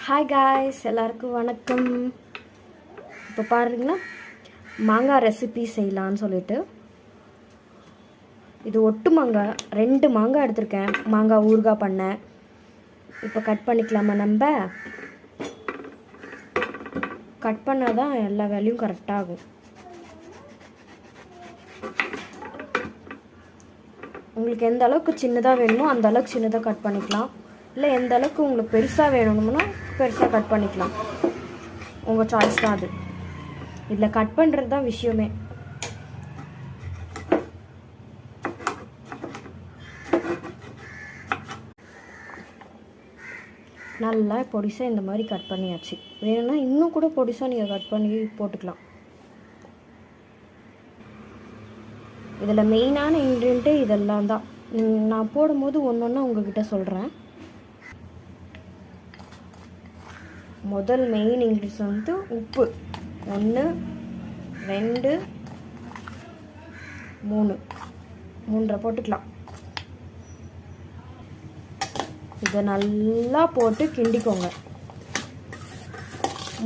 Hi guys, எல்லாருக்கும் வணக்கம். இப்போ பாருங்கன்னா மாங்காய் ரெசிபி செய்யலான்னு சொல்லிட்டு இது ஒட்டு மாங்காய் 2 மாங்காய் எடுத்திருக்கேன். மாங்காய் ஊறுகாய் பண்ணேன். இப்போ கட் பண்ணிக்கலாமா? நம்ம கட் பண்ணால் தான் எல்லா வேலையும் கரெக்டாகும். உங்களுக்கு எந்த அளவுக்கு சின்னதாக வேணுமோ அந்த அளவுக்கு சின்னதாக கட் பண்ணிக்கலாம். இல்லை எந்த அளவுக்கு உங்களுக்கு பெருசாக வேணும்னா பெருசாக கட் பண்ணிக்கலாம். உங்கள் சாய்ஸ் தான் அது. இதில் கட் பண்ணுறது தான் விஷயமே. நல்லா பொடிசாக இந்த மாதிரி கட் பண்ணியாச்சு. வேணும்னா இன்னும் கூட பொடிசாக நீங்கள் கட் பண்ணி போட்டுக்கலாம். இதில் மெயினான இன்க்ரீடியண்ட்டு இதெல்லாம் தான். நான் போடும்போது ஒன்று ஒன்றா உங்ககிட்ட சொல்கிறேன். முதல் மெயின் இன்க்ரீடியன்ஸ் வந்து உப்பு. 1 2 3 3 போட்டுக்கலாம். இதை நல்லா போட்டு கிண்டிக்கோங்க.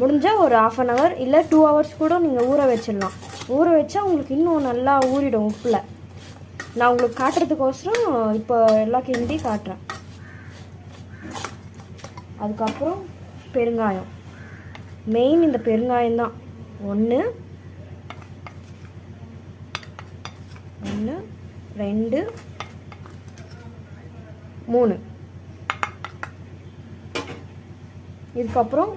முடிஞ்சால் ஒரு 1/2 hour இல்லை 2 hours கூட நீங்கள் ஊற வச்சிடலாம். ஊற வச்சா உங்களுக்கு இன்னும் நல்லா ஊறிடும் உப்பில். நான் உங்களுக்கு காட்டுறதுக்கோசரம் இப்போ எல்லாம் கிண்டி காட்டுறேன். அதுக்கப்புறம் பெருங்காயம். மெயின் இந்த பெருங்காயம் தான். 1 2 3. இதுக்கப்புறம்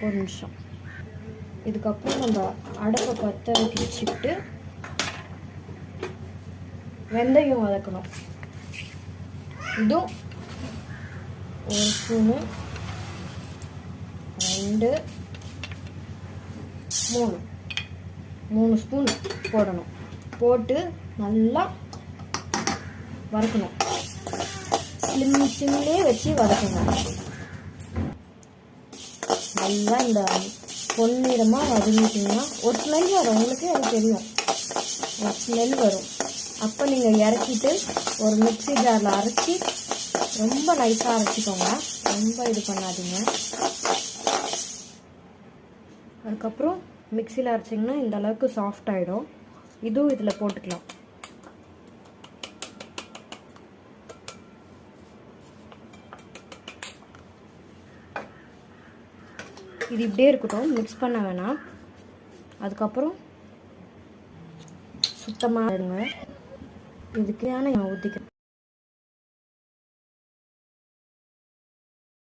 ஒரு நிமிஷம். இதுக்கப்புறம் நம்ம அடுப்பை பற்ற வச்சுக்கிட்டு வெந்தயம் வதக்கணும். இதுவும் ஒரு ஸ்பூனு 2 3 ஸ்பூன் போடணும். போட்டு நல்லா வதக்கணும். சிம்லேயே வச்சு வதக்கணும். நல்லா இந்த பொன்னிறமாக வதங்கிட்டிங்கன்னா ஒரு ஸ்மெல் வரும். உங்களுக்கே அது தெரியும். ஒரு ஸ்மெல் வரும். அப்போ நீங்கள் இறக்கிட்டு ஒரு மிக்ஸி ஜாரில் அரைச்சி ரொம்ப நைஸாக அரைச்சிக்கோங்க. ரொம்ப இது பண்ணாதீங்க. அதுக்கப்புறம் மிக்சியில் அரைச்சிங்கன்னா இந்த அளவுக்கு சாஃப்ட் ஆகிடும். இதுவும் இதில் போட்டுக்கலாம். இது இப்படியே இருக்கட்டும், மிக்ஸ் பண்ண வேணாம். அதுக்கப்புறம் சுத்தமாக எடுங்க. இதுக்கு நான் ஊற்றிக்கிறேன்.